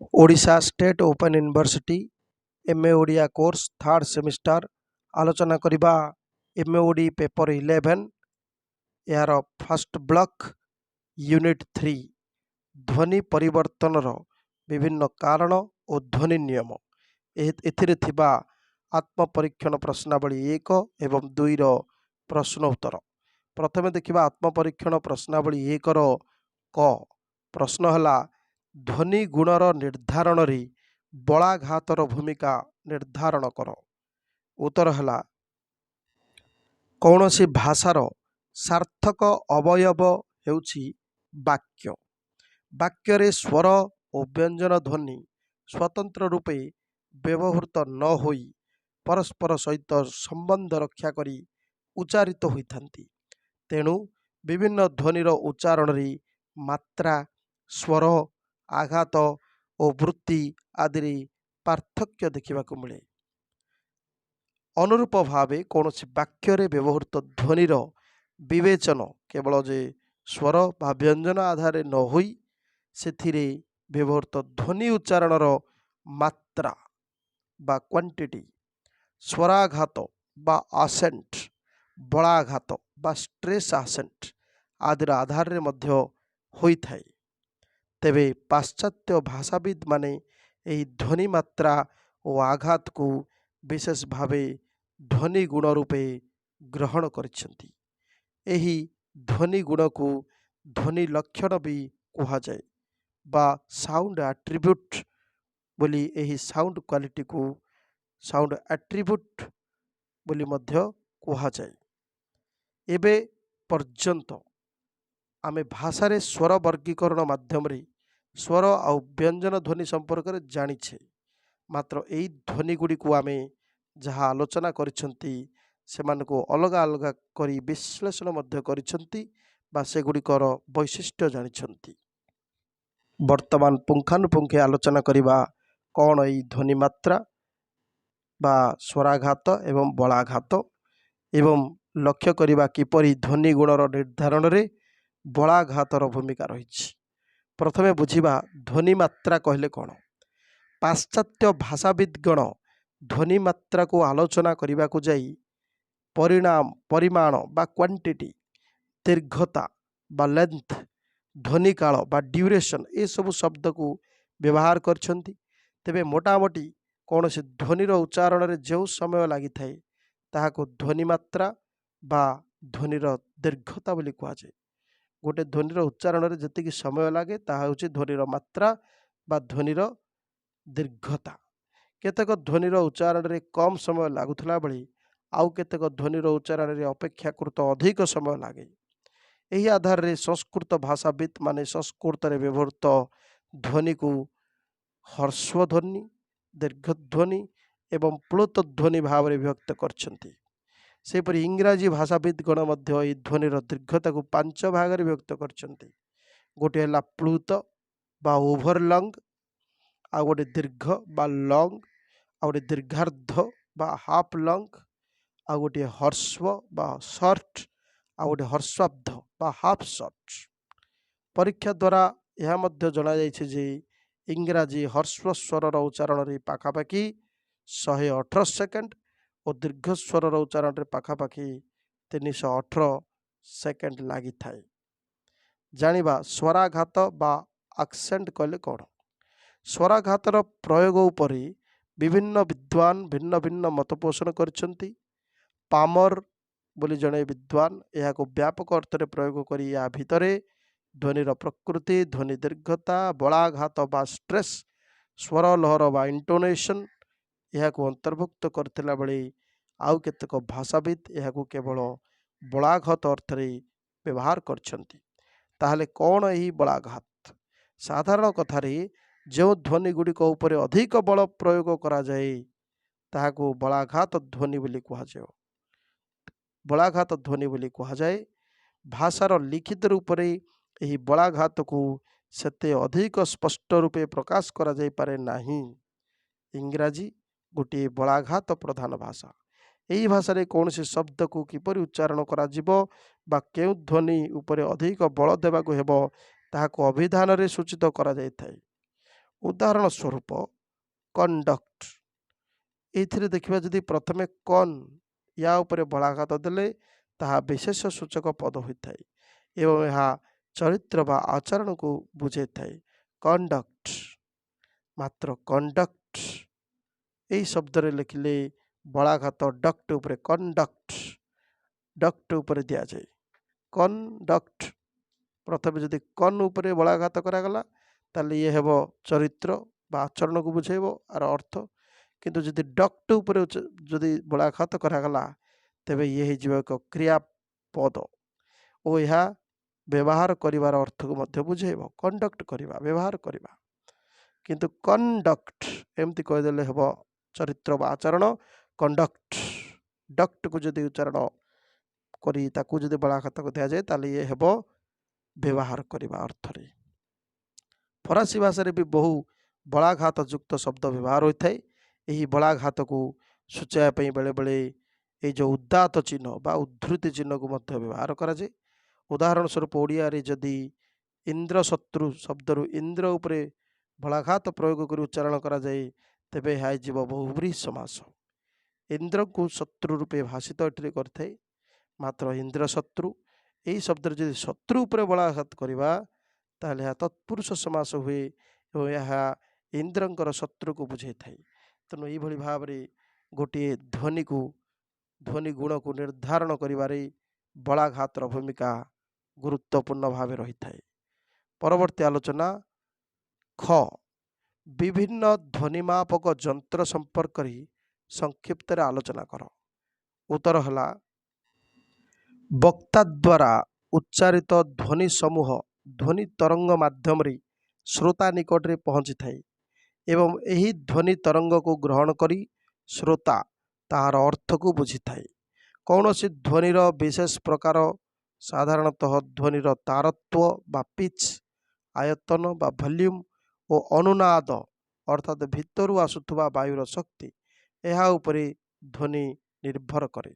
Odisha state open university MA Odia course third semester आलोचना करिबा MA OD paper 11 यार first block unit 3 ध्वनि परिवर्तनर विभिन्न कारण और ध्वनि नियम एथिरे थिबा आत्मपरीक्षण प्रश्नावली 1 एवं 2 रो प्रश्न उत्तर। प्रथमे देखिबा आत्मपरीक्षण प्रश्नावली 1 रो क प्रश्न हला ध्वनि गुणर निर्धारण रे बलाघातर भूमिका निर्धारण कर। उत्तर हला कौनसी भाषार सार्थक अवयव हेउछि वाक्य। वाक्य स्वर और व्यंजन ध्वनि स्वतंत्र रूपे व्यवहृत न होई परस्पर सहित संबंध रक्षा करी उच्चारित होइथांती। तेणु विभिन्न ध्वनिर उच्चारण रे मात्रा, स्वर, आघात और वृत्ति आदि पार्थक्य देखा मिले। अनुरूप भाव कौन वाक्य व्यवहृत ध्वनिर विवेचन केवल जे स्वर बा व्यंजन आधार न होई सेथिरे व्यवहृत ध्वनि उच्चारणर मात्रा बा क्वांटिटी, स्वराघात बा आसेंट, बलाघात बा स्ट्रेस आसेंट आदि आधार मध्य होइथाए। तेबे पाश्चात्य भाषाविद माने यही ध्वनि मात्रा और आघात को विशेष भावे ध्वनि गुण रूपे ग्रहण करिसेंती। एही ध्वनि गुण को ध्वनि लक्षण भी कहा जाए बा साउंड एट्रिब्यूट बोली एही साउंड क्वालिटी को साउंड एट्रिब्यूट बोली मध्य कहा जाए। एबे पर्यंत आमे भाषारे स्वर वर्गीकरण माध्यम रे स्वर आ व्यंजन ध्वनि संपर्क में जानिछे। मात्र यही ध्वनि गुड़ी को आमे जहाँ आलोचना करिसेंती सेमानको अलग अलग करी विश्लेषण मध्य करिसेंती बा सेगुड़िकर वैशिष्ट्य जानिछंती। वर्तमान पुंखानुपुंखे आलोचना करिबा कौन यही ध्वनि मात्रा बा स्वराघात एवं बलाघात एवं लक्ष्य करिबा किपरि ध्वनि गुणर निर्धारण रे बलाघातर भूमिका रही। प्रथमे बुझिबा ध्वनि मात्रा कहले कौन। पाश्चात्य भाषाविदगण ध्वनि मात्रा को आलोचना करने को जाई परिमाण बा क्वांटिटी, दीर्घता बा लेंथ, ध्वनि काल बा ड्यूरेशन ए सब शब्द को व्यवहार करछंती। तेबे मोटामोटी कौन से ध्वनिर उच्चारण रे जो समय लगी थाए ताहाको ध्वनि मात्रा बा ध्वनिर दीर्घता बोली कहा जाए। गोटे ध्वनिर उच्चारण रे जतिकि समय लगे ताहा होछि ध्वनिर मात्रा बा ध्वनिर दीर्घता। केतेक ध्वनिर उच्चारण रे कम समय लागुथला बेले आउ केतेक ध्वनिर उच्चारण रे अपेक्षाकृत अधिक समय लागे। यही आधार रे संस्कृत भाषाविद माने संस्कृत रे व्यवहृत ध्वनि को ह्रस्व ध्वनि, दीर्घध्वनि एवं प्लुत ध्वनि भाव रे व्यक्त करछंती। सेपरि इंग्राजी भाषाविद गण मध्य यह ध्वनिर दीर्घता को 5 भाग रे व्यक्त करछंती। गोटे हला प्लुत बा ओभरलंग, आ गोटे दीर्घ बा लंग, आ गोटे दीर्घार्ध बा हाफ लंग, आ गोटे ह्रस्व बा शॉर्ट, आ गोटे ह्रस्वाब्ध बा हाफ शॉर्ट। परीक्षा द्वारा यह मध्य जना जाइछे जे इंग्राजी ह्रस्व स्वर उच्चारण रे पाखापाखि 118 सेकेंड और दीर्घ स्वर उच्चारण रे पाखापाखि 318 सेकेंड लगी थाए। जानिबा स्वराघात बा एक्सेंट कहले कौन। स्वराघातर प्रयोग उपरि विभिन्न विद्वान भिन्न भिन्न मत पोषण करछंती। पामर बोली जड़े विद्वान यह व्यापक अर्थ रे प्रयोग करी या भितरे ध्वनिर प्रकृति, ध्वनि दीर्घता, बलाघात बा स्ट्रेस, स्वर लहर बा इंटोनेशन यह अंतर्भुक्त करथिला बेले आउ केतेक भाषाविद यह केवल बलाघात अर्थ रे व्यवहार करछंती। ताहले कौन यही बलाघात? साधारण कथारे जो ध्वनि गुड़िक उपरे अधिक बल प्रयोग करा जाए ताहाको बलाघात ध्वनि बोली कहा जाए। बलाघात ध्वनि बोली कहा जाए। भाषार लिखित रूप रे यही बलाघात को सेते अधिक स्पष्ट रूपे प्रकाश करा जाई पारे नहीं। इंग्राजी गोटे बलाघात प्रधान भाषा। यही भाषा रे कौन से शब्द को किपरि उच्चारण करा जिवो बा केउ ध्वनि उपरे अधिक बल देबाको हेबो ताहाको अभिधान रे सूचित करा जाई थाए। ଉଦାହରଣ ସ୍ୱରୂପ କଣ୍ଡକ୍ଟ, ଏଇଥିରେ ଦେଖିବା ଯଦି ପ୍ରଥମେ କନ୍ ୟା ଉପରେ ବଳାଘାତ ଦେଲେ ତାହା ବିଶେଷ ସୂଚକ ପଦ ହୋଇଥାଏ ଏବଂ ଏହା ଚରିତ୍ର ବା ଆଚରଣକୁ ବୁଝାଇଥାଏ। କଣ୍ଡକ୍ଟ, ମାତ୍ର କଣ୍ଡକ୍ଟ ଏହି ଶବ୍ଦରେ ଲେଖିଲେ ବଳାଘାତ ଡକ୍ଟ ଉପରେ କଣ୍ଡକ୍ଟ, ଡକ୍ଟ ଉପରେ ଦିଆଯାଏ। କଣ୍ଡକ୍ଟ ପ୍ରଥମେ ଯଦି କନ୍ ଉପରେ ବଳାଘାତ କରାଗଲା ତାହେଲେ ଇଏ ହେବ ଚରିତ୍ର ବା ଆଚରଣକୁ ବୁଝାଇବ ଆର ଅର୍ଥ, କିନ୍ତୁ ଯଦି ଡକ୍ଟ ଉପରେ ଯଦି ବଳାଘାତ କରାଗଲା ତେବେ ଇଏ ହେଇଯିବ ଏକ କ୍ରିୟାପଦ ଓ ଏହା ବ୍ୟବହାର କରିବାର ଅର୍ଥକୁ ମଧ୍ୟ ବୁଝାଇବ। କଣ୍ଡକ୍ଟ କରିବା, ବ୍ୟବହାର କରିବା। କିନ୍ତୁ କଣ୍ଡକ୍ଟ ଏମିତି କହିଦେଲେ ହେବ ଚରିତ୍ର ବା ଆଚରଣ। କଣ୍ଡକ୍ଟ, ଡକ୍ଟକୁ ଯଦି ଉଚ୍ଚାରଣ କରି ତାକୁ ଯଦି ବଳାଘାତକୁ ଦିଆଯାଏ ତାହେଲେ ଇଏ ହେବ ବ୍ୟବହାର କରିବା ଅର୍ଥରେ। ଫରାସୀ ଭାଷାରେ ବି ବହୁ ବଳାଘାତ ଯୁକ୍ତ ଶବ୍ଦ ବ୍ୟବହାର ହୋଇଥାଏ। ଏହି ବଳାଘାତକୁ ସୂଚାଇବା ପାଇଁ ବେଳେବେଳେ ଏଇ ଯେଉଁ ଉଦାତ୍ତ ଚିହ୍ନ ବା ଉଦ୍ଧୃତି ଚିହ୍ନକୁ ମଧ୍ୟ ବ୍ୟବହାର କରାଯାଏ। ଉଦାହରଣ ସ୍ୱରୂପ ଓଡ଼ିଆରେ ଯଦି ଇନ୍ଦ୍ରଶତ୍ରୁ ଶବ୍ଦରୁ ଇନ୍ଦ୍ର ଉପରେ ବଳାଘାତ ପ୍ରୟୋଗ କରି ଉଚ୍ଚାରଣ କରାଯାଏ ତେବେ ଏହା ହେଇଯିବ ବହୁବ୍ରୀହି ସମାସ। ଇନ୍ଦ୍ରକୁ ଶତ୍ରୁ ରୂପେ ଭାଷିତ ଏଠିରେ କରିଥାଏ, ମାତ୍ର ଇନ୍ଦ୍ରଶତ୍ରୁ ଏହି ଶବ୍ଦରେ ଯଦି ଶତ୍ରୁ ଉପରେ ବଳାଘାତ କରିବା ତାହେଲେ ଏହା ତତ୍ପୁରୁଷ ସମାସ ହୁଏ ଏବଂ ଏହା ଇନ୍ଦ୍ରଙ୍କର ଶତ୍ରୁକୁ ବୁଝାଇଥାଏ। ତେଣୁ ଏଇଭଳି ଭାବରେ ଗୋଟିଏ ଧ୍ୱନି ଗୁଣକୁ ନିର୍ଦ୍ଧାରଣ କରିବାରେ ବଳାଘାତର ଭୂମିକା ଗୁରୁତ୍ୱପୂର୍ଣ୍ଣ ଭାବେ ରହିଥାଏ। ପରବର୍ତ୍ତୀ ଆଲୋଚନା ଖ, ବିଭିନ୍ନ ଧ୍ୱନିମାପକ ଯନ୍ତ୍ର ସମ୍ପର୍କରେ ସଂକ୍ଷିପ୍ତରେ ଆଲୋଚନା କର। ଉତ୍ତର ହେଲା ବକ୍ତା ଦ୍ୱାରା ଉଚ୍ଚାରିତ ଧ୍ୱନି ସମୂହ ଧ୍ୱନି ତରଙ୍ଗ ମାଧ୍ୟମରେ ଶ୍ରୋତା ନିକଟରେ ପହଞ୍ଚିଥାଏ ଏବଂ ଏହି ଧ୍ୱନି ତରଙ୍ଗକୁ ଗ୍ରହଣ କରି ଶ୍ରୋତା ତାହାର ଅର୍ଥକୁ ବୁଝିଥାଏ। କୌଣସି ଧ୍ୱନିର ବିଶେଷ ପ୍ରକାର, ସାଧାରଣତଃ ଧ୍ୱନିର ତାରତ୍ୱ ବା ପିଚ୍, ଆୟତନ ବା ଭଲ୍ୟୁମ୍ ଓ ଅନୁନାଦ ଅର୍ଥାତ୍ ଭିତରୁ ଆସୁଥିବା ବାୟୁର ଶକ୍ତି, ଏହା ଉପରେ ଧ୍ୱନି ନିର୍ଭର କରେ।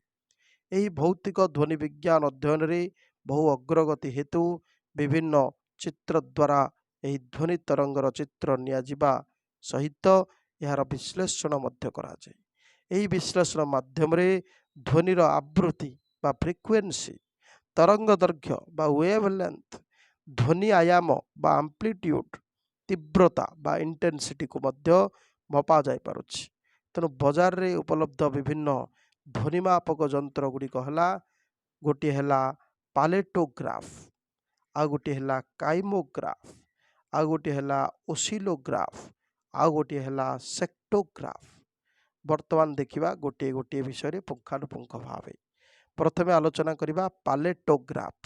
ଏହି ଭୌତିକ ଧ୍ୱନି ବିଜ୍ଞାନ ଅଧ୍ୟୟନରେ ବହୁ ଅଗ୍ରଗତି ହେତୁ ବିଭିନ୍ନ ଚିତ୍ର ଦ୍ୱାରା ଏହି ଧ୍ୱନି ତରଙ୍ଗର ଚିତ୍ର ନିଆଯିବା ସହିତ ଏହାର ବିଶ୍ଳେଷଣ ମଧ୍ୟ କରାଯାଏ। ଏହି ବିଶ୍ଳେଷଣ ମାଧ୍ୟମରେ ଧ୍ୱନିର ଆବୃତ୍ତି ବା ଫ୍ରିକ୍ୱେନ୍ସି, ତରଙ୍ଗ ଦୈର୍ଘ୍ୟ ବା ୱେଭ୍ ଲେନ୍ଥ, ଧ୍ୱନି ଆୟାମ ବା ଆମ୍ପ୍ଲିଟ୍ୟୁଡ୍, ତୀବ୍ରତା ବା ଇଣ୍ଟେନ୍ସିଟିକୁ ମଧ୍ୟ ମପା ଯାଇପାରୁଛି। ତେଣୁ ବଜାରରେ ଉପଲବ୍ଧ ବିଭିନ୍ନ ଧ୍ୱନିମାପକ ଯନ୍ତ୍ର ଗୁଡ଼ିକ ହେଲା, ଗୋଟିଏ ହେଲା ପାଲେଟୋଗ୍ରାଫ, ଆଉ ଗୋଟିଏ ହେଲା କାଇମୋଗ୍ରାଫ, ଆଉ ଗୋଟିଏ ହେଲା ଓସିଲୋଗ୍ରାଫ, ଆଉ ଗୋଟିଏ ହେଲା ସେକ୍ଟୋଗ୍ରାଫ। ବର୍ତ୍ତମାନ ଦେଖିବା ଗୋଟିଏ ଗୋଟିଏ ବିଷୟରେ ପୁଙ୍ଖାନୁପୁଙ୍ଖ ଭାବେ। ପ୍ରଥମେ ଆଲୋଚନା କରିବା ପାଲେଟୋଗ୍ରାଫ।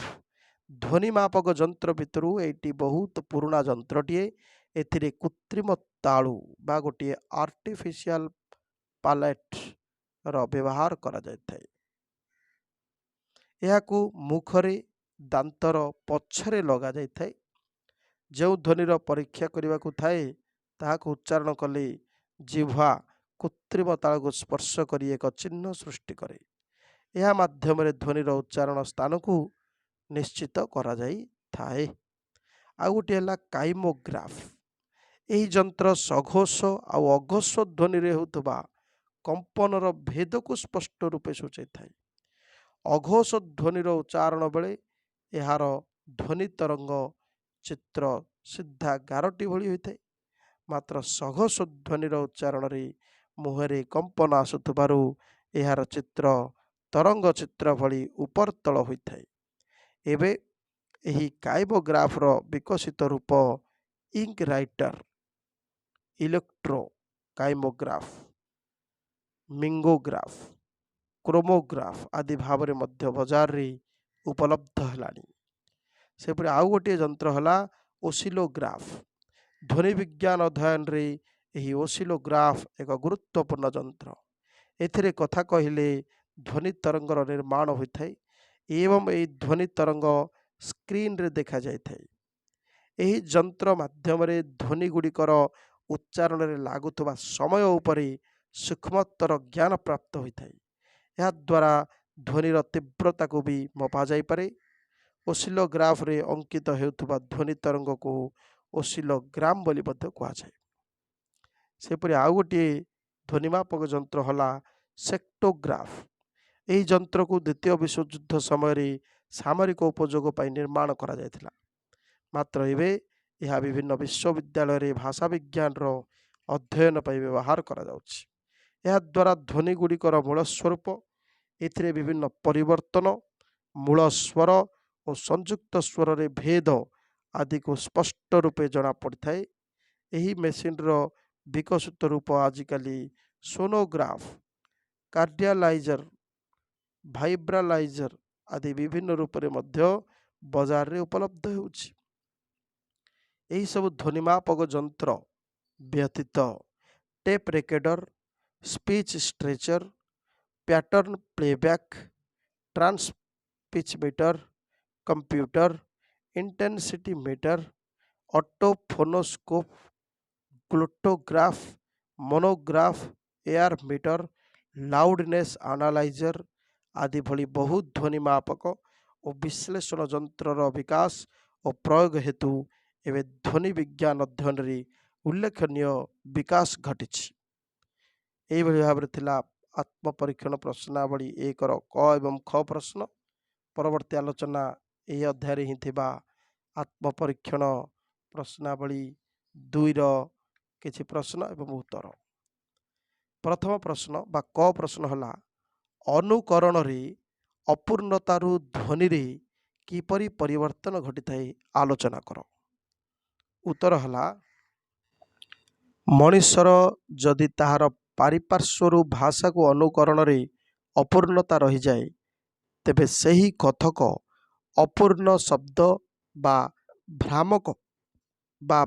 ଧ୍ୱନିମାପକ ଯନ୍ତ୍ର ଭିତରୁ ଏଇଟି ବହୁତ ପୁରୁଣା ଯନ୍ତ୍ରଟିଏ। ଏଥିରେ କୃତ୍ରିମ ତାଳୁ ବା ଗୋଟିଏ ଆର୍ଟିଫିସିଆଲ ପାଲେଟର ବ୍ୟବହାର କରାଯାଇଥାଏ। ଏହାକୁ ମୁଖରେ ଦାନ୍ତର ପଛରେ ଲଗାଯାଇଥାଏ। ଯେଉଁ ଧ୍ୱନିର ପରୀକ୍ଷା କରିବାକୁ ଥାଏ ତାହାକୁ ଉଚ୍ଚାରଣ କଲେ ଜିହ୍ୱା କୃତ୍ରିମ ତାଳୁକୁ ସ୍ପର୍ଶ କରି ଏକ ଚିହ୍ନ ସୃଷ୍ଟି କରେ। ଏହା ମାଧ୍ୟମରେ ଧ୍ୱନିର ଉଚ୍ଚାରଣ ସ୍ଥାନକୁ ନିଶ୍ଚିତ କରାଯାଇଥାଏ। ଆଉ ଗୋଟିଏ ହେଲା କାଇମୋଗ୍ରାଫ। ଏହି ଯନ୍ତ୍ର ସଘୋଷ ଆଉ ଅଘୋଷ ଧ୍ୱନିରେ ହେଉଥିବା କମ୍ପନର ଭେଦକୁ ସ୍ପଷ୍ଟ ରୂପେ ସୂଚାଇଥାଏ। ଅଘୋଷ ଧ୍ୱନିର ଉଚ୍ଚାରଣ ବେଳେ ଏହାର ଧ୍ୱନି ତରଙ୍ଗ ଚିତ୍ର ସିଧା ଗାରଟି ଭଳି ହୋଇଥାଏ, ମାତ୍ର ସଘୋଷ ଧ୍ୱନିର ଉଚ୍ଚାରଣରେ ମୁହଁରେ କମ୍ପନ ଆସୁଥିବାରୁ ଏହାର ଚିତ୍ର ତରଙ୍ଗ ଚିତ୍ର ଭଳି ଉପରତଳ ହୋଇଥାଏ। ଏବେ ଏହି କାଇମୋଗ୍ରାଫର ବିକଶିତ ରୂପ ଇଙ୍କ ରାଇଟର, ଇଲେକ୍ଟ୍ରୋ କାଇମୋଗ୍ରାଫ, ମିଙ୍ଗୋଗ୍ରାଫ, କ୍ରୋମୋଗ୍ରାଫ ଆଦି ଭାବରେ ମଧ୍ୟ ବଜାରରେ ଉପଲବ୍ଧ ହେଲାଣି। ସେପରି ଆଉ ଗୋଟିଏ ଯନ୍ତ୍ର ହେଲା ଓସିଲୋଗ୍ରାଫ। ଧ୍ୱନି ବିଜ୍ଞାନ ଅଧ୍ୟୟନରେ ଏହି ଓସିଲୋଗ୍ରାଫ ଏକ ଗୁରୁତ୍ୱପୂର୍ଣ୍ଣ ଯନ୍ତ୍ର। ଏଥିରେ କଥା କହିଲେ ଧ୍ୱନି ତରଙ୍ଗର ନିର୍ମାଣ ହୋଇଥାଏ ଏବଂ ଏହି ଧ୍ୱନି ତରଙ୍ଗ ସ୍କ୍ରିନରେ ଦେଖାଯାଇଥାଏ। ଏହି ଯନ୍ତ୍ର ମାଧ୍ୟମରେ ଧ୍ୱନି ଗୁଡ଼ିକର ଉଚ୍ଚାରଣରେ ଲାଗୁଥିବା ସମୟ ଉପରେ ସୂକ୍ଷ୍ମତର ଜ୍ଞାନ ପ୍ରାପ୍ତ ହୋଇଥାଏ। ଏହାଦ୍ୱାରା ଧ୍ୱନିର ତୀବ୍ରତାକୁ ବି ମପାଯାଇପାରେ। ଓସିଲୋଗ୍ରାଫରେ ଅଙ୍କିତ ହେଉଥିବା ଧ୍ୱନି ତରଙ୍ଗକୁ ଓସିଲୋଗ୍ରାମ ବୋଲି ମଧ୍ୟ କୁହାଯାଏ। ସେପରି ଆଉ ଗୋଟିଏ ଧ୍ୱନିମାପକ ଯନ୍ତ୍ର ହେଲା ସେକ୍ଟୋଗ୍ରାଫ। ଏହି ଯନ୍ତ୍ରକୁ ଦ୍ୱିତୀୟ ବିଶ୍ୱଯୁଦ୍ଧ ସମୟରେ ସାମରିକ ଉପଯୋଗ ପାଇଁ ନିର୍ମାଣ କରାଯାଇଥିଲା। ମାତ୍ର ଏବେ ଏହା ବିଭିନ୍ନ ବିଶ୍ୱବିଦ୍ୟାଳୟରେ ଭାଷା ବିଜ୍ଞାନର ଅଧ୍ୟୟନ ପାଇଁ ବ୍ୟବହାର କରାଯାଉଛି। ଏହାଦ୍ୱାରା ଧ୍ୱନି ଗୁଡ଼ିକର ମୂଳ ସ୍ୱରୂପ, ଏଥିରେ ବିଭିନ୍ନ ପରିବର୍ତ୍ତନ, ମୂଳ ସ୍ୱର ଓ ସଂଯୁକ୍ତ ସ୍ୱରରେ ଭେଦ ଆଦିକୁ ସ୍ପଷ୍ଟ ରୂପେ ଜଣାପଡ଼ିଥାଏ। ଏହି ମେସିନ୍ର ବିକଶିତ ରୂପ ଆଜିକାଲି ସୋନୋଗ୍ରାଫ, କାର୍ଡ଼ିଆଲାଇଜର, ଭାଇବ୍ରାଲାଇଜର ଆଦି ବିଭିନ୍ନ ରୂପରେ ମଧ୍ୟ ବଜାରରେ ଉପଲବ୍ଧ ହେଉଛି। ଏହିସବୁ ଧ୍ୱନିମାପକ ଯନ୍ତ୍ର ବ୍ୟତୀତ tape recorder, speech stretcher, pattern playback, transpitch meter, computer intensity meter, autophonoscope, glottograph, monograph, air meter, loudness analyser ଆଦି ଭଳି ବହୁ ଧ୍ୱନିମାପକ ଓ ବିଶ୍ଳେଷଣ ଯନ୍ତ୍ରର ବିକାଶ ଓ ପ୍ରୟୋଗ ହେତୁ ଏବେ ଧ୍ୱନି ବିଜ୍ଞାନ ଅଧ୍ୟୟନରେ ଉଲ୍ଲେଖନୀୟ ବିକାଶ ଘଟିଛି। ଏହିଭଳି ଭାବରେ ଥିଲା ଆତ୍ମପରୀକ୍ଷଣ ପ୍ରଶ୍ନାବଳୀ 1ର କ ଏବଂ ଖ ପ୍ରଶ୍ନ। ପରବର୍ତ୍ତୀ ଆଲୋଚନା ଏହି ଅଧ୍ୟାୟରେ ହିଁ ଥିବା ଆତ୍ମପରୀକ୍ଷଣ ପ୍ରଶ୍ନାବଳୀ 2ର କିଛି ପ୍ରଶ୍ନ ଏବଂ ଉତ୍ତର। ପ୍ରଥମ ପ୍ରଶ୍ନ ବା କ ପ୍ରଶ୍ନ ହେଲା, ଅନୁକରଣରେ ଅପୂର୍ଣ୍ଣତାରୁ ଧ୍ୱନିରେ କିପରି ପରିବର୍ତ୍ତନ ଘଟିଥାଏ ଆଲୋଚନା କର। ଉତ୍ତର ହେଲା, ମଣିଷର ଯଦି ତାହାର ପାରିପାର୍ଶ୍ୱରୁ ଭାଷାକୁ ଅନୁକରଣରେ ଅପୂର୍ଣ୍ଣତା ରହିଯାଏ, ତେବେ ସେହି କଥକ ଅପୂର୍ଣ୍ଣ ଶବ୍ଦ ବା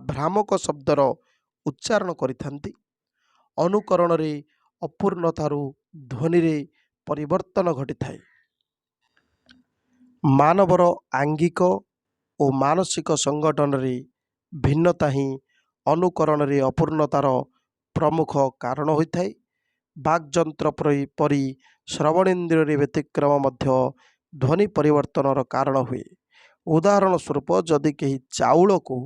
ଭ୍ରାମକ ଶବ୍ଦର ଉଚ୍ଚାରଣ କରିଥାନ୍ତି। ଅନୁକରଣରେ ଅପୂର୍ଣ୍ଣତାରୁ ଧ୍ୱନିରେ ପରିବର୍ତ୍ତନ ଘଟିଥାଏ। ମାନବର ଆଙ୍ଗିକ ଓ ମାନସିକ ସଂଗଠନରେ ଭିନ୍ନତା ହିଁ ଅନୁକରଣରେ ଅପୂର୍ଣ୍ଣତାର ପ୍ରମୁଖ କାରଣ ହୋଇଥାଏ। ବାକ୍ଯନ୍ତ୍ର ପରି ଶ୍ରବଣେନ୍ଦ୍ରିୟରେ ବ୍ୟତିକ୍ରମ ମଧ୍ୟ ଧ୍ୱନି ପରିବର୍ତ୍ତନର କାରଣ ହୁଏ। ଉଦାହରଣ ସ୍ୱରୂପ, ଯଦି କେହି ଚାଉଳକୁ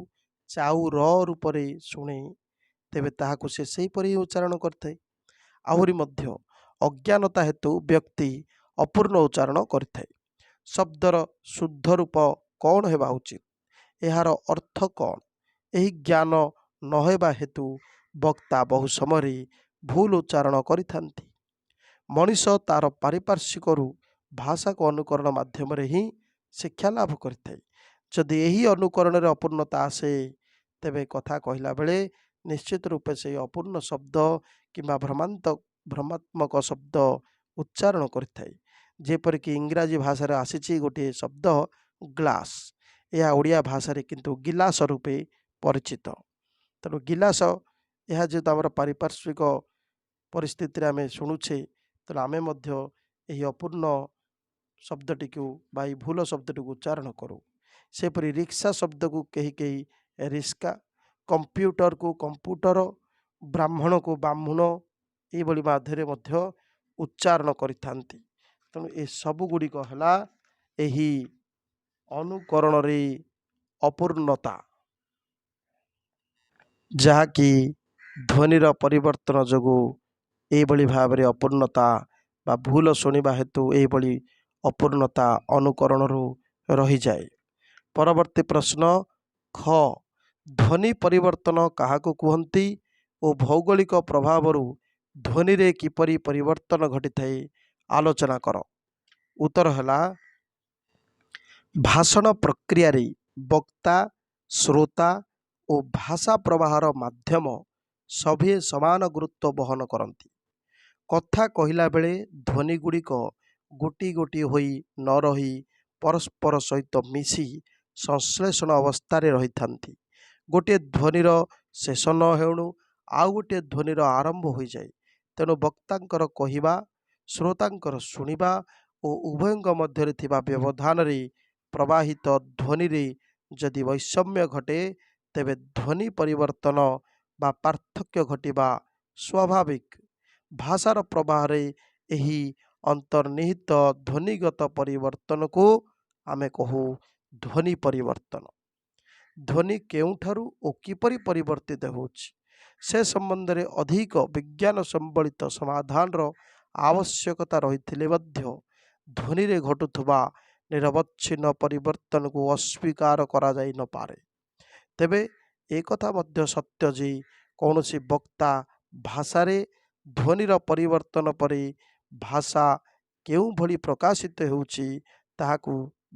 ଚାଉର ରୂପରେ ଶୁଣେ, ତେବେ ତାହାକୁ ସେ ସେହିପରି ଉଚ୍ଚାରଣ କରିଥାଏ। ଆହୁରି ମଧ୍ୟ ଅଜ୍ଞାନତା ହେତୁ ବ୍ୟକ୍ତି ଅପୂର୍ଣ୍ଣ ଉଚ୍ଚାରଣ କରିଥାଏ। ଶବ୍ଦର ଶୁଦ୍ଧ ରୂପ କ'ଣ ହେବା ଉଚିତ, ଏହାର ଅର୍ଥ କ'ଣ, ଏହି ଜ୍ଞାନ ନ ହେବା ହେତୁ ବକ୍ତା ବହୁ ସମୟରେ ଭୁଲ ଉଚ୍ଚାରଣ କରିଥାନ୍ତି। ମଣିଷ ତା'ର ପାରିପାର୍ଶ୍ୱିକରୁ ଭାଷାକୁ ଅନୁକରଣ ମାଧ୍ୟମରେ ହିଁ ଶିକ୍ଷା ଲାଭ କରିଥାଏ। ଯଦି ଏହି ଅନୁକରଣରେ ଅପୂର୍ଣ୍ଣତା ଆସେ, ତେବେ କଥା କହିଲା ବେଳେ ନିଶ୍ଚିତ ରୂପେ ସେହି ଅପୂର୍ଣ୍ଣ ଶବ୍ଦ କିମ୍ବା ଭ୍ରମାତ୍ମକ ଶବ୍ଦ ଉଚ୍ଚାରଣ କରିଥାଏ। ଯେପରିକି ଇଂରାଜୀ ଭାଷାରେ ଆସିଛି ଗୋଟିଏ ଶବ୍ଦ ଗ୍ଲାସ୍, ଏହା ଓଡ଼ିଆ ଭାଷାରେ କିନ୍ତୁ ଗିଲାସ ରୂପେ ପରିଚିତ। ତେଣୁ ଗିଲାସ, ଏହା ଯେହେତୁ ଆମର ପାରିପାର୍ଶ୍ୱିକ ପରିସ୍ଥିତିରେ ଆମେ ଶୁଣୁଛେ, ତେଣୁ ଆମେ ମଧ୍ୟ ଏହି ଅପୂର୍ଣ୍ଣ ଶବ୍ଦଟିକୁ ବା ଏହି ଭୁଲ ଶବ୍ଦଟିକୁ ଉଚ୍ଚାରଣ କରୁ। ସେପରି ରିକ୍ସା ଶବ୍ଦକୁ କେହି କେହି ରିସ୍କା, କମ୍ପ୍ୟୁଟରକୁ କମ୍ପୁଟର, ବ୍ରାହ୍ମଣକୁ ବାହ୍ମୁଣ ଏହିଭଳି ମାଧ୍ୟମରେ ମଧ୍ୟ ଉଚ୍ଚାରଣ କରିଥାନ୍ତି। ତେଣୁ ଏସବୁ ଗୁଡ଼ିକ ହେଲା ଏହି ଅନୁକରଣରେ ଅପୂର୍ଣ୍ଣତା, ଯାହାକି ଧ୍ୱନିର ପରିବର୍ତ୍ତନ ଯୋଗୁଁ ଏହିଭଳି ଭାବରେ ଅପୂର୍ଣ୍ଣତା ବା ଭୁଲ ଶୁଣିବା ହେତୁ ଏହିଭଳି ଅପୂର୍ଣ୍ଣତା ଅନୁକରଣରୁ ରହିଯାଏ। ପରବର୍ତ୍ତୀ ପ୍ରଶ୍ନ ଖ, ଧ୍ୱନି ପରିବର୍ତ୍ତନ କାହାକୁ କୁହନ୍ତି ଓ ଭୌଗୋଳିକ ପ୍ରଭାବରୁ ଧ୍ୱନିରେ କିପରି ପରିବର୍ତ୍ତନ ଘଟିଥାଏ ଆଲୋଚନା କର। ଉତ୍ତର ହେଲା, ଭାଷଣ ପ୍ରକ୍ରିୟାରେ ବକ୍ତା, ଶ୍ରୋତା ଓ ଭାଷା ପ୍ରବାହର ମାଧ୍ୟମ ସଭିଏ ସମାନ ଗୁରୁତ୍ୱ ବହନ କରନ୍ତି। କଥା କହିଲା ବେଳେ ଧ୍ୱନି ଗୁଡ଼ିକ ଗୋଟି ଗୋଟି ହୋଇ ନ ରହି ପରସ୍ପର ସହିତ ମିଶି ସଂଶ୍ଳେଷଣ ଅବସ୍ଥାରେ ରହିଥାନ୍ତି। ଗୋଟିଏ ଧ୍ୱନିର ଶେଷ ନ ହେଉଣୁ ଆଉ ଗୋଟିଏ ଧ୍ୱନିର ଆରମ୍ଭ ହୋଇଯାଏ। ତେଣୁ ବକ୍ତାଙ୍କର କହିବା, ଶ୍ରୋତାଙ୍କର ଶୁଣିବା ଓ ଉଭୟଙ୍କ ମଧ୍ୟରେ ଥିବା ବ୍ୟବଧାନରେ ପ୍ରବାହିତ ଧ୍ୱନିରେ ଯଦି ବୈଷମ୍ୟ ଘଟେ, ତେବେ ଧ୍ୱନି ପରିବର୍ତ୍ତନ ବା ପାର୍ଥକ୍ୟ ଘଟିବା ସ୍ୱାଭାବିକ। ଭାଷାର ପ୍ରବାହରେ ଏହି ଅନ୍ତର୍ନିହିତ ଧ୍ୱନିଗତ ପରିବର୍ତ୍ତନକୁ ଆମେ କହୁ ଧ୍ୱନି ପରିବର୍ତ୍ତନ। ଧ୍ୱନି କେଉଁଠାରୁ ଓ କିପରି ପରିବର୍ତ୍ତିତ ହେଉଛି, से ସମ୍ବନ୍ଧରେ ଅଧିକ ବିଜ୍ଞାନ ସମ୍ବଳିତ ସମାଧାନର ଆବଶ୍ୟକତା ରହିଥିଲେ ମଧ୍ୟ ଧ୍ୱନିରେ ଘଟୁଥିବା ନିରବଚ୍ଛିନ୍ନ ପରିବର୍ତ୍ତନକୁ ଅସ୍ୱୀକାର କରାଯାଇ ନପାରେ। ତେବେ ଏକଥା ମଧ୍ୟ ସତ୍ୟ ଯେ କୌଣସି ବକ୍ତା ଭାଷାରେ ଧ୍ୱନିର ପରିବର୍ତ୍ତନ ପରେ ଭାଷା କେଉଁଭଳି ପ୍ରକାଶିତ ହେଉଛି ତାହାକୁ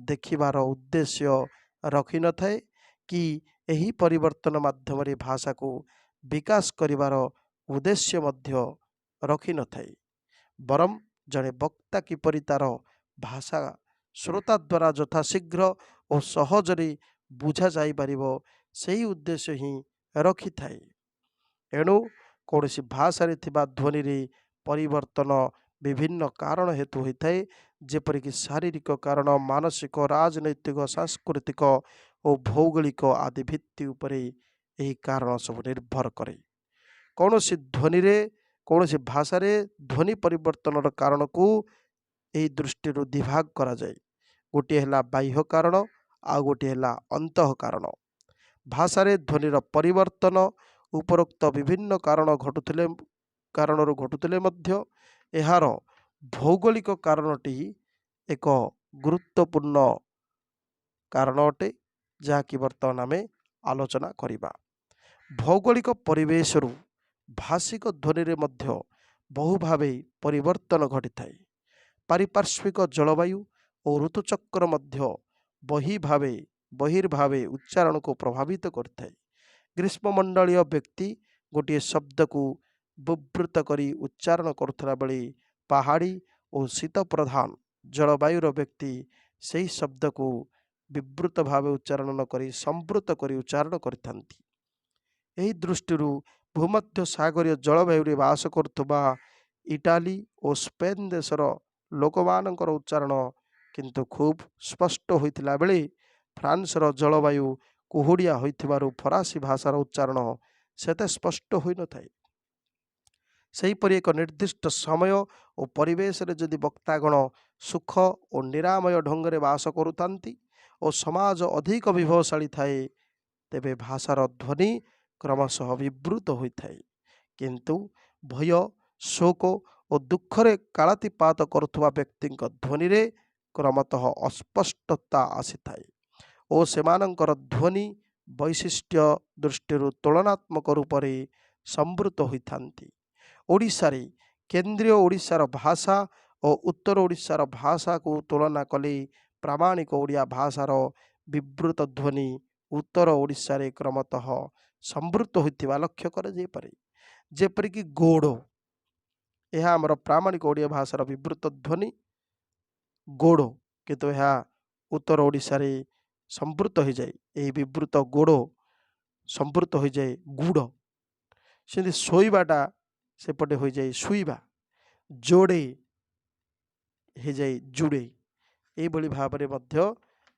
ଦେଖିବାର ଉଦ୍ଦେଶ୍ୟ ରଖିନଥାଏ କି ଏହି ପରିବର୍ତ୍ତନ ମାଧ୍ୟମରେ ଭାଷାକୁ ବିକାଶ କରିବାର ଉଦ୍ଦେଶ୍ୟ ମଧ୍ୟ ରଖିନଥାଏ। ବରଂ ଜଣେ ବକ୍ତା କିପରି ତାର ଭାଷା ଶ୍ରୋତା ଦ୍ୱାରା ଯଥାଶୀଘ୍ର ଓ ସହଜରେ ବୁଝା ଯାଇପାରିବ ସେହି ଉଦ୍ଦେଶ୍ୟ ହିଁ ରଖିଥାଏ। ଏଣୁ କୌଣସି ଭାଷାରେ ଥିବା ଧ୍ୱନିରେ ପରିବର୍ତ୍ତନ ବିଭିନ୍ନ କାରଣ ହେତୁ ହୋଇଥାଏ, ଯେପରିକି ଶାରୀରିକ କାରଣ, ମାନସିକ, ରାଜନୈତିକ, ସାଂସ୍କୃତିକ ଓ ଭୌଗୋଳିକ ଆଦି ଭିତ୍ତି ଉପରେ ଏହି କାରଣ ସବୁ ନିର୍ଭର କରେ। କୌଣସି ଭାଷାରେ ଧ୍ୱନି ପରିବର୍ତ୍ତନର କାରଣକୁ ଏହି ଦୃଷ୍ଟିରୁ ଦିଭାଗ କରାଯାଏ। ଗୋଟିଏ ହେଲା ବାହ୍ୟ କାରଣ, ଆଉ ଗୋଟିଏ ହେଲା ଅନ୍ତଃ କାରଣ। ଭାଷାରେ ଧ୍ୱନିର ପରିବର୍ତ୍ତନ ଉପରୋକ୍ତ ବିଭିନ୍ନ କାରଣରୁ ଘଟୁଥିଲେ ମଧ୍ୟ ଏହାର ଭୌଗୋଳିକ କାରଣଟି ଏକ ଗୁରୁତ୍ୱପୂର୍ଣ୍ଣ କାରଣ ଅଟେ, ଯାହାକି ବର୍ତ୍ତମାନ ଆମେ ଆଲୋଚନା କରିବା। ଭୌଗୋଳିକ ପରିବେଶରୁ ଭାଷିକ ଧ୍ୱନିରେ ମଧ୍ୟ ବହୁ ଭାବେ ପରିବର୍ତ୍ତନ ଘଟିଥାଏ। ପାରିପାର୍ଶ୍ୱିକ ଜଳବାୟୁ ଓ ଋତୁଚକ୍ର ମଧ୍ୟ ବହିର୍ଭାବେ ଉଚ୍ଚାରଣକୁ ପ୍ରଭାବିତ କରିଥାଏ। ଗ୍ରୀଷ୍ମମଣ୍ଡଳୀୟ ବ୍ୟକ୍ତି ଗୋଟିଏ ଶବ୍ଦକୁ ବିବୃତ କରି ଉଚ୍ଚାରଣ କରୁଥିଲା ବେଳେ ପାହାଡ଼ି ଓ ଶୀତ ପ୍ରଧାନ ଜଳବାୟୁର ବ୍ୟକ୍ତି ସେହି ଶବ୍ଦକୁ ବିବୃତ ଭାବେ ଉଚ୍ଚାରଣ ନ କରି ସମ୍ବୃତ କରି ଉଚ୍ଚାରଣ କରିଥାନ୍ତି। ଏହି ଦୃଷ୍ଟିରୁ ଭୂମଧ୍ୟ ସାଗରୀୟ ଜଳବାୟୁରେ ବାସ କରୁଥିବା ଇଟାଲୀ ଓ ସ୍ପେନ୍ ଦେଶର ଲୋକମାନଙ୍କର ଉଚ୍ଚାରଣ କିନ୍ତୁ ଖୁବ୍ ସ୍ପଷ୍ଟ ହୋଇଥିଲା ବେଳେ ଫ୍ରାନ୍ସର ଜଳବାୟୁ କୁହୁଡ଼ିଆ ହୋଇଥିବାରୁ ଫରାସୀ ଭାଷାର ଉଚ୍ଚାରଣ ସେତେ ସ୍ପଷ୍ଟ ହୋଇନଥାଏ। ସେହିପରି ଏକ ନିର୍ଦ୍ଦିଷ୍ଟ ସମୟ ଓ ପରିବେଶରେ ଯଦି ବକ୍ତାଗଣ ସୁଖ ଓ ନିରାମୟ ଢଙ୍ଗରେ ବାସ କରୁଥାନ୍ତି ଓ ସମାଜ ଅଧିକ ବିଭବଶାଳୀ ଥାଏ, ତେବେ ଭାଷାର ଧ୍ୱନି କ୍ରମଶଃ ବିବୃତ ହୋଇଥାଏ। କିନ୍ତୁ ଭୟ, ଶୋକ ଓ ଦୁଃଖରେ କାଳାତିପାତ କରୁଥିବା ବ୍ୟକ୍ତିଙ୍କ ଧ୍ୱନିରେ କ୍ରମତଃ ଅସ୍ପଷ୍ଟତା ଆସିଥାଏ ଓ ସେମାନଙ୍କର ଧ୍ୱନି ବୈଶିଷ୍ଟ୍ୟ ଦୃଷ୍ଟିରୁ ତୁଳନାତ୍ମକ ରୂପରେ ସମ୍ବୃତ ହୋଇଥାନ୍ତି। ଓଡ଼ିଶାରେ କେନ୍ଦ୍ରୀୟ ଓଡ଼ିଶାର ଭାଷା ଓ ଉତ୍ତର ଓଡ଼ିଶାର ଭାଷାକୁ ତୁଳନା କଲେ ପ୍ରାମାଣିକ ଓଡ଼ିଆ ଭାଷାର ବିବୃତ ଧ୍ୱନି ଉତ୍ତର ଓଡ଼ିଶାରେ କ୍ରମତଃ ସମ୍ବୃତ ହୋଇଥିବା ଲକ୍ଷ୍ୟ କରାଯାଇପାରେ। ଯେପରିକି ଗୋଡ଼, ଏହା ଆମର ପ୍ରାମାଣିକ ଓଡ଼ିଆ ଭାଷାର ବିବୃତ ଧ୍ୱନି ଗୋଡ଼, କିନ୍ତୁ ଏହା ଉତ୍ତର ଓଡ଼ିଶାରେ ସମ୍ବୃତ ହୋଇଯାଏ। ଏହି ବିବୃତ ଗୋଡ଼ ସମ୍ବୃତ ହୋଇଯାଏ ଗୁଡ଼। ସେମିତି ଶୋଇବାଟା ସେପଟେ ହୋଇଯାଏ ଶୁଇବା, ଯୋଡ଼େ ହୋଇଯାଏ ଜୁଡ଼େ। ଏହିଭଳି ଭାବରେ ମଧ୍ୟ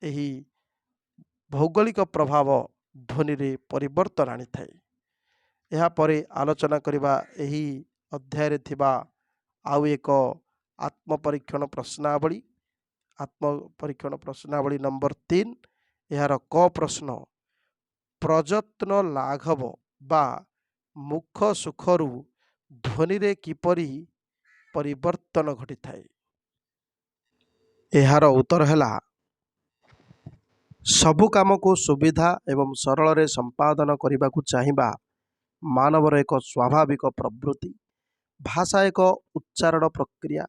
ଏହି ଭୌଗୋଳିକ ପ୍ରଭାବ ଧ୍ୱନିରେ ପରିବର୍ତ୍ତନ ଆଣିଥାଏ। ଏହାପରେ ଆଲୋଚନା କରିବା ଏହି ଅଧ୍ୟାୟରେ ଥିବା ଆଉ ଏକ ଆତ୍ମପରୀକ୍ଷଣ ପ୍ରଶ୍ନାବଳୀ ନମ୍ବର 3। ଏହାର କ ପ୍ରଶ୍ନ, ପ୍ରଯତ୍ନ ଲାଘବ ବା ମୁଖ ସୁଖରୁ ଧ୍ୱନିରେ କିପରି ପରିବର୍ତ୍ତନ ଘଟିଥାଏ? ଏହାର ଉତ୍ତର ହେଲା, ସବୁ କାମକୁ ସୁବିଧା ଏବଂ ସରଳରେ ସମ୍ପାଦନ କରିବାକୁ ଚାହିଁବା ମାନବର ଏକ ସ୍ୱାଭାବିକ ପ୍ରବୃତ୍ତି। ଭାଷା ଏକ ଉଚ୍ଚାରଣ ପ୍ରକ୍ରିୟା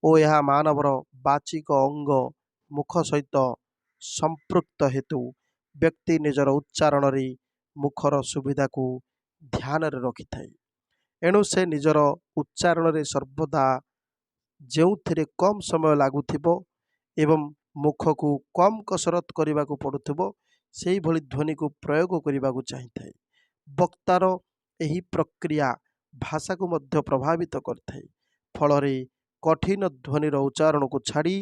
ଓ ଏହା ମାନବର ବାଚିକ ଅଙ୍ଗ ମୁଖ ସହିତ ସମ୍ପୃକ୍ତ ହେତୁ ବ୍ୟକ୍ତି ନିଜର ଉଚ୍ଚାରଣରେ ମୁଖର ସୁବିଧାକୁ ଧ୍ୟାନରେ ରଖିଥାଏ। ଏଣୁ ସେ ନିଜର ଉଚ୍ଚାରଣରେ ସର୍ବଦା ଯେଉଁଥିରେ କମ୍ ସମୟ ଲାଗୁଥିବ ଏବଂ ମୁଖକୁ କମ୍ କସରତ କରିବାକୁ ପଡ଼ୁଥିବ, ସେହିଭଳି ଧ୍ୱନିକୁ ପ୍ରୟୋଗ କରିବାକୁ ଚାହିଁଥାଏ। ବକ୍ତାର ଏହି ପ୍ରକ୍ରିୟା ଭାଷାକୁ ମଧ୍ୟ ପ୍ରଭାବିତ କରିଥାଏ। ଫଳରେ କଠିନ ଧ୍ୱନିର ଉଚ୍ଚାରଣକୁ ଛାଡ଼ି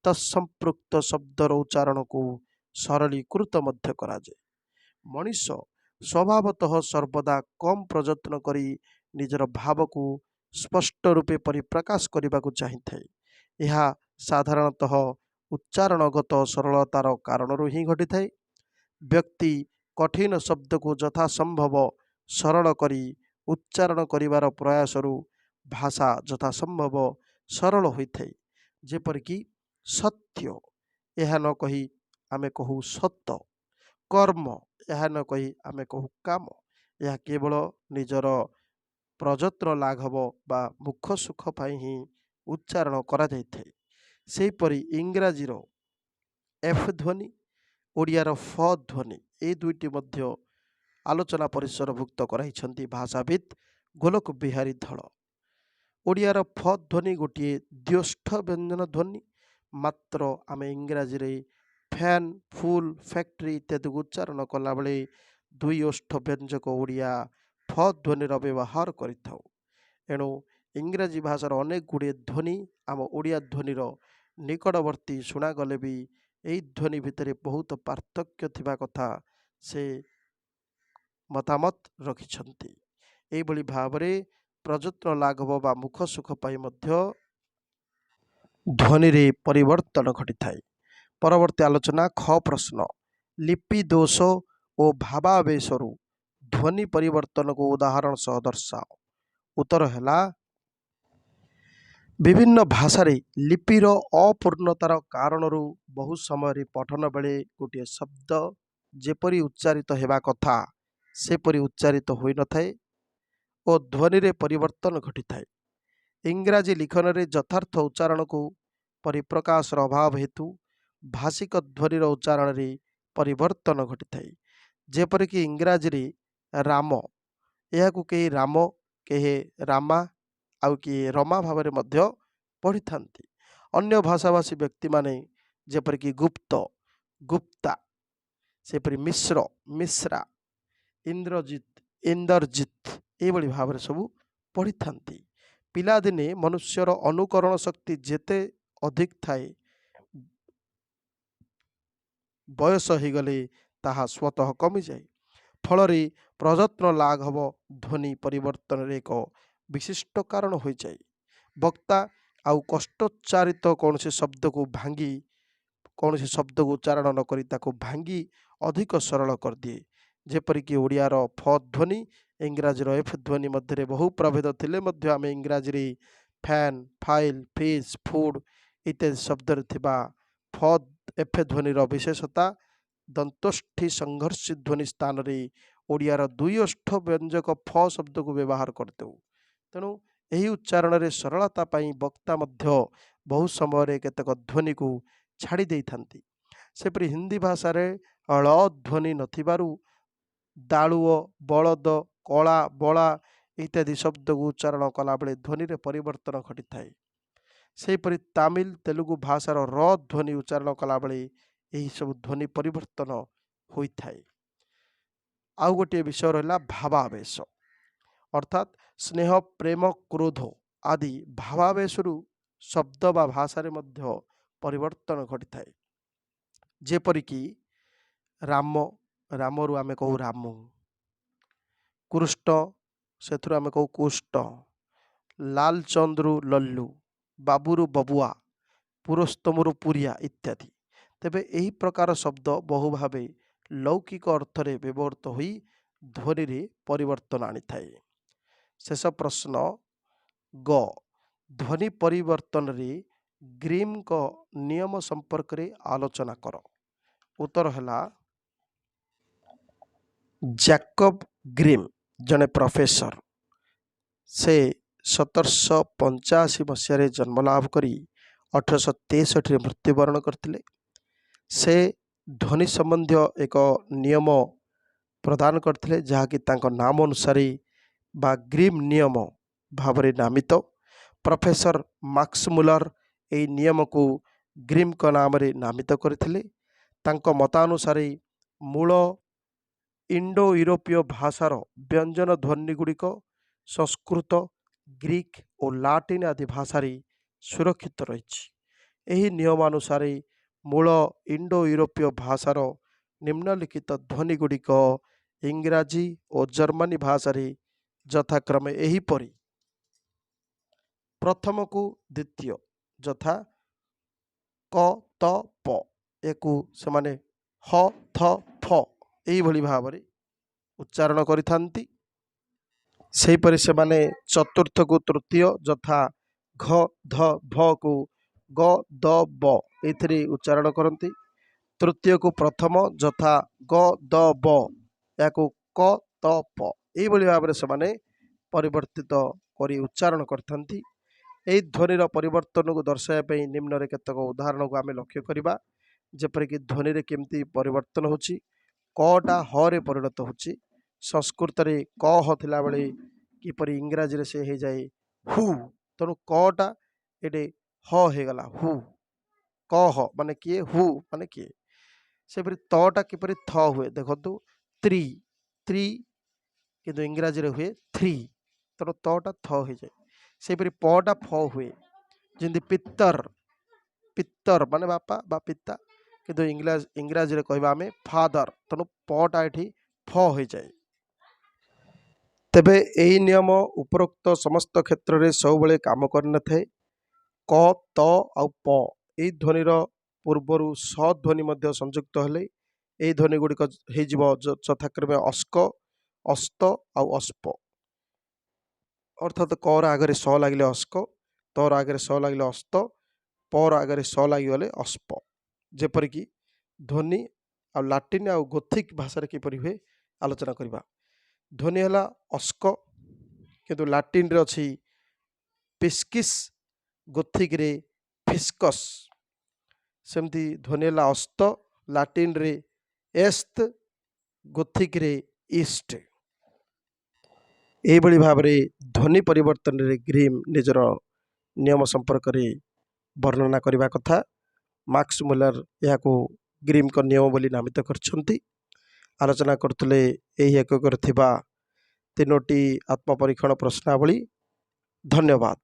ତତ୍ସମ୍ପୃକ୍ତ ଶବ୍ଦର ଉଚ୍ଚାରଣକୁ ସରଳୀକୃତ ମଧ୍ୟ କରାଯାଏ। ମଣିଷ ସ୍ୱଭାବତଃ ସର୍ବଦା କମ୍ ପ୍ରଯତ୍ନ କରି ନିଜର ଭାବକୁ ସ୍ପଷ୍ଟ ରୂପେ ପରିପ୍ରକାଶ କରିବାକୁ ଚାହିଁଥାଏ। ଏହା ସାଧାରଣତଃ ଉଚ୍ଚାରଣଗତ ସରଳତାର କାରଣରୁ ହିଁ ଘଟିଥାଏ। ବ୍ୟକ୍ତି କଠିନ ଶବ୍ଦକୁ ଯଥାସମ୍ଭବ ସରଳ କରି ଉଚ୍ଚାରଣ କରିବାର ପ୍ରୟାସରୁ ଭାଷା ଯଥାସମ୍ଭବ ସରଳ ହୋଇଥାଏ। ଯେପରିକି ସତ୍ୟ ଏହା ନ କହି ଆମେ କହୁ ସତ, କର୍ମ ଏହା ନ କହି ଆମେ କହୁ କାମ। ଏହା କେବଳ ନିଜର ପ୍ରଯତ୍ନ ଲାଘବ ବା ମୁଖ ସୁଖ ପାଇଁ ହିଁ ଉଚ୍ଚାରଣ କରାଯାଇଥାଏ। ସେହିପରି ଇଂରାଜୀର ଏଫ୍ ଧ୍ୱନି, ଓଡ଼ିଆର ଫ ଧ୍ୱନି, এই ଦୁଇଟି ମଧ୍ୟ ଆଲୋଚନା ପରିସରଭୁକ୍ତ କରାଇଛନ୍ତି ଭାଷାବିତ୍ ଗୋଲକ ବିହାରୀ ଧଳ। ଓଡ଼ିଆର ଫ ଧ୍ୱନି ଗୋଟିଏ ଦ୍ୟୋଷ୍ଠ ବ୍ୟଞ୍ଜନ ଧ୍ୱନି, ମାତ୍ର ଆମେ ଇଂରାଜୀରେ ଫ୍ୟାନ୍, ଫୁଲ୍, ଫ୍ୟାକ୍ଟ୍ରି ଇତ୍ୟାଦିକୁ ଉଚ୍ଚାରଣ କଲାବେଳେ ଦୁଇ ଓଷ୍ଠ ବ୍ୟଞ୍ଜକ ଓଡ଼ିଆ ଫ ଧ୍ୱନିର ବ୍ୟବହାର କରିଥାଉ। ଏଣୁ ଇଂରାଜୀ ଭାଷାର ଅନେକ ଗୁଡ଼ିଏ ଧ୍ୱନି ଆମ ଓଡ଼ିଆ ଧ୍ୱନିର ନିକଟବର୍ତ୍ତୀ ଶୁଣାଗଲେ ବି ଏହି ଧ୍ୱନି ଭିତରେ ବହୁତ ପାର୍ଥକ୍ୟ ଥିବା କଥା ସେ ମତାମତ ରଖିଛନ୍ତି। ଏହିଭଳି ଭାବରେ ପ୍ରଯତ୍ନ ଲାଘବ ବା ମୁଖ ସୁଖ ପାଇଁ ମଧ୍ୟ ଧ୍ୱନିରେ ପରିବର୍ତ୍ତନ ଘଟିଥାଏ। ପରବର୍ତ୍ତୀ ଆଲୋଚନା ଖ ପ୍ରଶ୍ନ, ଲିପି ଦୋଷ ଓ ଭାବାବେଶରୁ ଧ୍ୱନି ପରିବର୍ତ୍ତନକୁ ଉଦାହରଣ ସହ ଦର୍ଶାଅ। ଉତ୍ତର ହେଲା, ବିଭିନ୍ନ ଭାଷାରେ ଲିପିର ଅପୂର୍ଣ୍ଣତାର କାରଣରୁ ବହୁ ସମୟରେ ପଠନ ବେଳେ ଗୋଟିଏ ଶବ୍ଦ ଯେପରି ଉଚ୍ଚାରିତ ହେବା କଥା ସେପରି ଉଚ୍ଚାରିତ ହୋଇନଥାଏ ଓ ଧ୍ୱନିରେ ପରିବର୍ତ୍ତନ ଘଟିଥାଏ। ଇଂରାଜୀ ଲିଖନରେ ଯଥାର୍ଥ ଉଚ୍ଚାରଣକୁ ପରିପ୍ରକାଶର ଅଭାବ ହେତୁ ଭାଷିକ ଧ୍ୱନିର ଉଚ୍ଚାରଣରେ ପରିବର୍ତ୍ତନ ଘଟିଥାଏ। ଯେପରିକି ଇଂରାଜୀରେ ରାମ, ଏହାକୁ କେହି ରାମ, କେହି ରାମା, ଆଉ କିଏ ରମା ଭାବରେ ମଧ୍ୟ ପଢ଼ିଥାନ୍ତି। ଅନ୍ୟ ଭାଷାଭାଷୀ ବ୍ୟକ୍ତିମାନେ ଯେପରିକି ଗୁପ୍ତ, ଗୁପ୍ତା, ସେପରି ମିଶ୍ର, ମିଶ୍ରା, ଇନ୍ଦ୍ରଜିତ, ଇନ୍ଦରଜିତ ଏହିଭଳି ଭାବରେ ସବୁ ପଢ଼ିଥାନ୍ତି। ପିଲାଦିନେ ମନୁଷ୍ୟର ଅନୁକରଣ ଶକ୍ତି ଯେତେ ଅଧିକ ଥାଏ, ବୟସ ହୋଇଗଲେ ତାହା ସ୍ୱତଃ କମିଯାଏ। ଫଳରେ ପ୍ରଯତ୍ନ ଲାଘବ ଧ୍ୱନି ପରିବର୍ତ୍ତନରେ ଏକ ବିଶିଷ୍ଟ କାରଣ ହୋଇଯାଏ। ବକ୍ତା ଆଉ କଷ୍ଟୋଚ୍ଚାରିତ କୌଣସି ଶବ୍ଦକୁ ଉଚ୍ଚାରଣ ନ କରି ତାକୁ ଭାଙ୍ଗି ଅଧିକ ସରଳ କରିଦିଏ। ଯେପରିକି ଓଡ଼ିଆର ଫ ଧ୍ୱନି, ଇଂରାଜୀର ଏଫ୍ ଧ୍ୱନି ମଧ୍ୟରେ ବହୁ ପ୍ରଭେଦ ଥିଲେ ମଧ୍ୟ ଆମେ ଇଂରାଜୀରେ ଫ୍ୟାନ୍, ଫାଇଲ୍, ଫିସ୍, ଫୁଡ୍ ଇତ୍ୟାଦି ଶବ୍ଦରେ ଥିବା ଫ ଏଫ୍ ଧ୍ୱନିର ବିଶେଷତା ଦନ୍ତୋଷ୍ଠୀ ସଂଘର୍ଷୀ ଧ୍ୱନି ସ୍ଥାନରେ ଓଡ଼ିଆର ଦୁଇ ଓଷ୍ଠ ବ୍ୟଞ୍ଜକ ଫ ଶବ୍ଦକୁ ବ୍ୟବହାର କରିଦେଉ। ତେଣୁ ଏହି ଉଚ୍ଚାରଣରେ ସରଳତା ପାଇଁ ବକ୍ତା ମଧ୍ୟ ବହୁ ସମୟରେ କେତେକ ଧ୍ୱନିକୁ ଛାଡ଼ି ଦେଇଥାନ୍ତି। ସେପରି ହିନ୍ଦୀ ଭାଷାରେ ଳ ଧ୍ୱନି ନଥିବାରୁ ଦାଳୁଅ, ବଳଦ, କଳା, ବଳା ଇତ୍ୟାଦି ଶବ୍ଦକୁ ଉଚ୍ଚାରଣ କଲାବେଳେ ଧ୍ୱନିରେ ପରିବର୍ତ୍ତନ ଘଟିଥାଏ। ସେହିପରି ତାମିଲ, ତେଲୁଗୁ ଭାଷାର ର ଧ୍ୱନି ଉଚ୍ଚାରଣ କଲାବେଳେ ଏହିସବୁ ଧ୍ୱନି ପରିବର୍ତ୍ତନ ହୋଇଥାଏ। ଆଉ ଗୋଟିଏ ବିଷୟ ରହିଲା ଭାବାବେଶ, ଅର୍ଥାତ୍ ସ୍ନେହ, ପ୍ରେମ, କ୍ରୋଧ ଆଦି ଭାବାବେଶରୁ ଶବ୍ଦ ବା ଭାଷାରେ ମଧ୍ୟ ପରିବର୍ତ୍ତନ ଘଟିଥାଏ। ଯେପରିକି ରାମ, ରାମରୁ ଆମେ କହୁ ରାମୁ, କୃଷ୍ଟ, ସେଥିରୁ ଆମେ କହୁ କୁଷ୍ଟ, ଲାଲଚନ୍ଦରୁ ଲଲ୍ଲୁ, ବାବୁରୁ ବବୁଆ, ପୁରସ୍ତମରୁ ପୁରିଆ ଇତ୍ୟାଦି। ତେବେ ଏହି ପ୍ରକାର ଶବ୍ଦ ବହୁ ଭାବେ ଲୌକିକ ଅର୍ଥରେ ବ୍ୟବହୃତ ହୋଇ ଧ୍ୱନିରେ ପରିବର୍ତ୍ତନ ଆଣିଥାଏ। ଶେଷ ପ୍ରଶ୍ନ ଗ, ଧ୍ୱନି ପରିବର୍ତ୍ତନରେ ଗ୍ରୀମଙ୍କ ନିୟମ ସମ୍ପର୍କରେ ଆଲୋଚନା କର। ଉତ୍ତର ହେଲା, ଜ୍ୟାକବ ଗ୍ରୀମ୍ ଜଣେ ପ୍ରଫେସର। ସେ 1785 ମସିହାରେ ଜନ୍ମଲାଭ କରି 1863ରେ ମୃତ୍ୟୁବରଣ କରିଥିଲେ। ସେ ଧ୍ୱନି ସମ୍ବନ୍ଧୀୟ ଏକ ନିୟମ ପ୍ରଦାନ କରିଥିଲେ, ଯାହାକି ତାଙ୍କ ନାମ ଅନୁସାରେ ବା ଗ୍ରୀମ୍ ନିୟମ ଭାବରେ ନାମିତ। ପ୍ରଫେସର ମାକ୍ସ ମୁଲର ଏହି ନିୟମକୁ ଗ୍ରୀମ୍ଙ୍କ ନାମରେ ନାମିତ କରିଥିଲେ। ତାଙ୍କ ମତାନୁସାରେ ମୂଳ ଇଣ୍ଡୋ ୟୁରୋପୀୟ ଭାଷାର ବ୍ୟଞ୍ଜନ ଧ୍ୱନି ଗୁଡ଼ିକ ସଂସ୍କୃତ, ଗ୍ରୀକ୍ ଓ ଲାଟିନ୍ ଆଦି ଭାଷାରେ ସୁରକ୍ଷିତ ରହିଛି। ଏହି ନିୟମାନୁସାରେ ମୂଳ ଇଣ୍ଡୋ ୟୁରୋପୀୟ ଭାଷାର ନିମ୍ନଲିଖିତ ଧ୍ୱନି ଗୁଡ଼ିକ ଇଂରାଜୀ ଓ ଜର୍ମାନୀ ଭାଷାରେ ଯଥାକ୍ରମେ ଏହିପରି: ପ୍ରଥମକୁ ଦ୍ୱିତୀୟ, ଯଥା କ, ତ, ପ, ଏକୁ ସେମାନେ ହ, ଥ, ଫ ଏହିଭଳି ଭାବରେ ଉଚ୍ଚାରଣ କରିଥାନ୍ତି। ସେହିପରି ସେମାନେ ଚତୁର୍ଥକୁ ତୃତୀୟ ଯଥା ଘ ଧ ଭକୁ ଗ ଦ ବ ଏଥିରେ ଉଚ୍ଚାରଣ କରନ୍ତି। ତୃତୀୟକୁ ପ୍ରଥମ ଯଥା ଗ ଦ ବ ଏହାକୁ କ ତ ପ ଏଇଭଳି ଭାବରେ ସେମାନେ ପରିବର୍ତ୍ତିତ କରି ଉଚ୍ଚାରଣ କରିଥାନ୍ତି। ଏହି ଧ୍ୱନିର ପରିବର୍ତ୍ତନକୁ ଦର୍ଶାଇବା ପାଇଁ ନିମ୍ନରେ କେତେକ ଉଦାହରଣକୁ ଆମେ ଲକ୍ଷ୍ୟ କରିବା। ଯେପରିକି ଧ୍ୱନିରେ କେମିତି ପରିବର୍ତ୍ତନ ହେଉଛି। କଟା ହରେ ପରିଣତ ହେଉଛି। ସଂସ୍କୃତରେ କ ହ ଥିଲାବେଳେ କିପରି ଇଂରାଜୀରେ ସେ ହେଇଯାଏ ହୁ। ତେଣୁ କଟା ଏଠି ହ ହେଇଗଲା ହୁ। କ ହ ମାନେ କିଏ, ହୁ ମାନେ କିଏ। ସେପରି ତଟା କିପରି ଥ ହୁଏ ଦେଖନ୍ତୁ ତ୍ରି ତ୍ରି କିନ୍ତୁ ଇଂରାଜୀରେ ହୁଏ ଥ୍ରୀ। ତେଣୁ ତଟା ଥ ହେଇଯାଏ। ସେହିପରି ପଟା ଫ ହୁଏ। ଯେମିତି ପିତ୍ତର ପିତ୍ତର ମାନେ ବାପା ବା ପିତା କିନ୍ତୁ ଇଂରାଜୀରେ କହିବା ଆମେ ଫାଦର। ତେଣୁ ପଟା ଏଠି ଫ ହୋଇଯାଏ। ତେବେ ଏହି ନିୟମ ଉପରୋକ୍ତ ସମସ୍ତ କ୍ଷେତ୍ରରେ ସବୁବେଳେ କାମ କରିନଥାଏ। କ ତ ଆଉ ପ ଏହି ଧ୍ୱନିର ପୂର୍ବରୁ ସ ଧ୍ୱନି ମଧ୍ୟ ସଂଯୁକ୍ତ ହେଲେ ଏହି ଧ୍ୱନି ଗୁଡ଼ିକ ହେଇଯିବ ଯଥାକ୍ରମେ ଅସ୍କ, ଅସ୍ତ ଆଉ ଅସ୍ପ। ଅର୍ଥାତ୍ କର ଆଗରେ ସ ଲାଗିଲେ ଅସ୍କ, ତର ଆଗରେ ସ ଲାଗିଲେ ଅସ୍ତ, ପର ଆଗରେ ସ ଲାଗିଗଲେ ଅସ୍ପ। ଯେପରିକି ଧ୍ୱନି ଆଉ ଲାଟିନ୍ ଆଉ ଗୋଥିକ୍ ଭାଷାରେ କିପରି ହୁଏ ଆଲୋଚନା କରିବା। ଧ୍ୱନି ହେଲା ଅସ୍କ କିନ୍ତୁ ଲାଟିନ୍ରେ ଅଛି ପିସ୍କିସ୍, ଗୋଥିକ୍ରେ ଫିସ୍କସ୍। ସେମିତି ଧ୍ୱନି ହେଲା ଅସ୍ତ, ଲାଟିନ୍ରେ ଏସ୍ତ, ଗୋଥିକ୍ରେ ଇଷ୍ଟ। ଏହିଭଳି ଭାବରେ ଧ୍ୱନି ପରିବର୍ତ୍ତନରେ ଗ୍ରିମ୍ ନିଜର ନିୟମ ସମ୍ପର୍କରେ ବର୍ଣ୍ଣନା କରିବା କଥା। ମାର୍କସ ମୁଲର ଏହାକୁ ଗ୍ରିମ୍ଙ୍କ ନିୟମ ବୋଲି ନାମିତ କରିଛନ୍ତି। ଆଲୋଚନା କରୁଥିଲେ ଏହି ଏକକରେ ଥିବା 3ଟି ଆତ୍ମପରୀକ୍ଷଣ ପ୍ରଶ୍ନାବଳୀ। ଧନ୍ୟବାଦ।